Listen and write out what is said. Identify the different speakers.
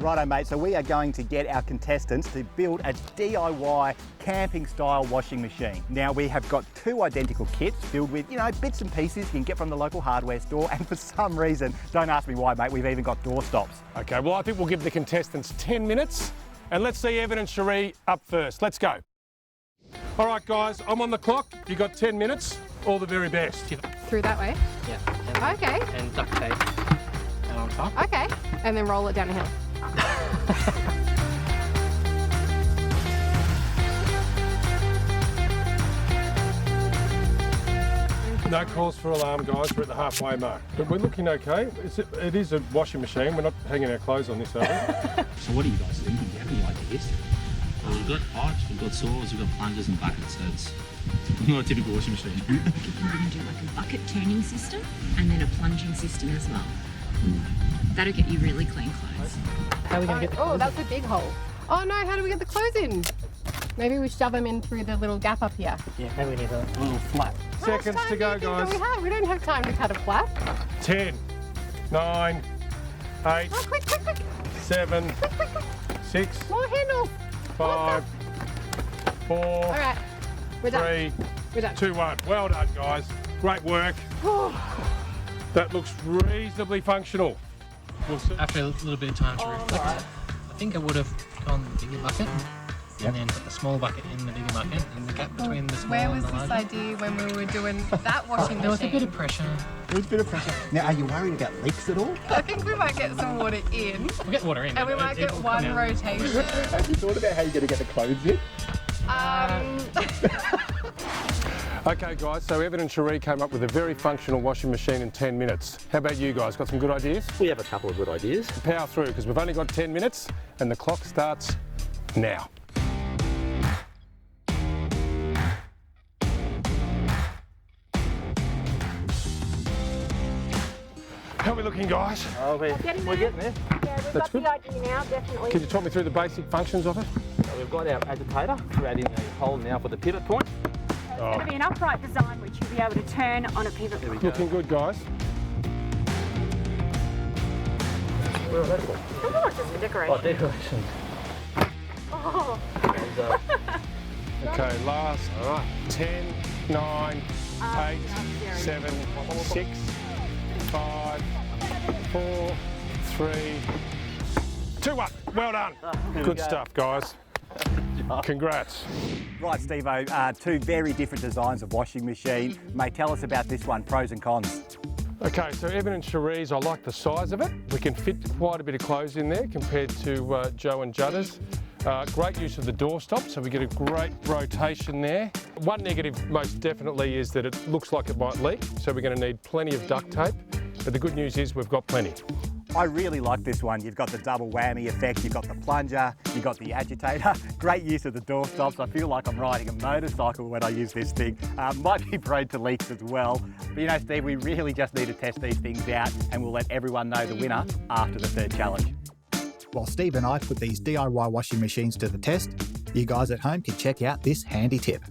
Speaker 1: Righto, mate, so we are going to get our contestants to build a DIY camping-style washing machine. Now, we have got 2 identical kits filled with, bits and pieces you can get from the local hardware store, and for some reason, don't ask me why, mate, we've even got door stops.
Speaker 2: Okay, well, I think we'll give the contestants 10 minutes, and let's see Evan and Cherie up first. Let's go. All right, guys, I'm on the clock. You got 10 minutes. All the very best.
Speaker 3: Through that way?
Speaker 4: Yeah.
Speaker 3: Okay.
Speaker 4: And duct tape. And on top.
Speaker 3: Okay. And then roll it down a hill.
Speaker 2: No calls for alarm, guys. We're at the halfway mark. But we're looking okay. It is a washing machine. We're not hanging our clothes on this, are we?
Speaker 5: So what are you guys thinking? Do you have any ideas? Well, we've got pipes, we've got saws, we've got plungers and buckets, so it's not a typical washing machine.
Speaker 6: We're going to do like a bucket turning system and then a plunging system as well. That'll get you really clean clothes.
Speaker 4: How are we going to get the clothes in?
Speaker 3: That's a big hole. Oh no, how do we get the clothes in? Maybe we shove them in through the little gap up here.
Speaker 4: Yeah, maybe we need a little flap.
Speaker 2: Seconds to go, guys.
Speaker 3: We don't have time to cut a flap.
Speaker 2: 10, 9, 8,
Speaker 3: Oh, quick.
Speaker 2: 7, 6,
Speaker 3: More handles.
Speaker 2: 5, 4,
Speaker 3: All right, we're done.
Speaker 2: 3,
Speaker 3: We're done.
Speaker 2: 2, 1. Well done, guys. Great work. That looks reasonably functional. We'll see.
Speaker 4: After a little bit of time to reflect, I think I would have gone the bigger bucket and then put the small bucket in the bigger bucket and the gap between the small
Speaker 3: Where
Speaker 4: and
Speaker 3: was
Speaker 4: the
Speaker 3: this
Speaker 4: larger.
Speaker 3: idea when we were doing that washing
Speaker 4: There was a
Speaker 3: machine?
Speaker 4: bit of pressure.
Speaker 1: There's a bit of pressure. Now, are you worried about leaks at all?
Speaker 3: I think we might get some water in,
Speaker 4: We'll get water in.
Speaker 3: and we might get one rotation.
Speaker 1: Have you thought about how you're going to get the clothes in?
Speaker 2: Okay, guys, so Evan and Cherie came up with a very functional washing machine in 10 minutes. How about you guys? Got some good ideas?
Speaker 7: We have a couple of good ideas.
Speaker 2: Power through, because we've only got 10 minutes and the clock starts now. How are we looking, guys?
Speaker 7: Oh, we're getting there.
Speaker 8: Yeah, we've
Speaker 2: That's
Speaker 8: got
Speaker 2: good.
Speaker 8: the idea now, definitely.
Speaker 2: Can you talk me through the basic functions of it?
Speaker 7: So we've got our agitator. We're adding a hole now for the pivot point.
Speaker 8: It's going to be an upright design which you'll be able to turn on a pivot point.
Speaker 2: Looking good, guys.
Speaker 7: Where are they for?
Speaker 8: Oh, just for decoration.
Speaker 7: Oh, decorations.
Speaker 8: Oh.
Speaker 2: Okay, last 10, 9, 8, 7, 6, 5, 4, 3, 2, 1. Well done. Good stuff, guys. Congrats.
Speaker 1: Right, Steve-O, 2 very different designs of washing machine. Mate, tell us about this one, pros and cons.
Speaker 2: Okay, so Evan and Cherie's, I like the size of it. We can fit quite a bit of clothes in there compared to Joe and Judda's. Great use of the doorstop, so we get a great rotation there. One negative, most definitely, is that it looks like it might leak, so we're going to need plenty of duct tape. But the good news is we've got plenty.
Speaker 1: I really like this one. You've got the double whammy effect, you've got the plunger, you've got the agitator. Great use of the door stops. I feel like I'm riding a motorcycle when I use this thing. Might be prone to leaks as well. But Steve, we really just need to test these things out, and we'll let everyone know the winner after the 3rd challenge. While Steve and I put these DIY washing machines to the test, you guys at home can check out this handy tip.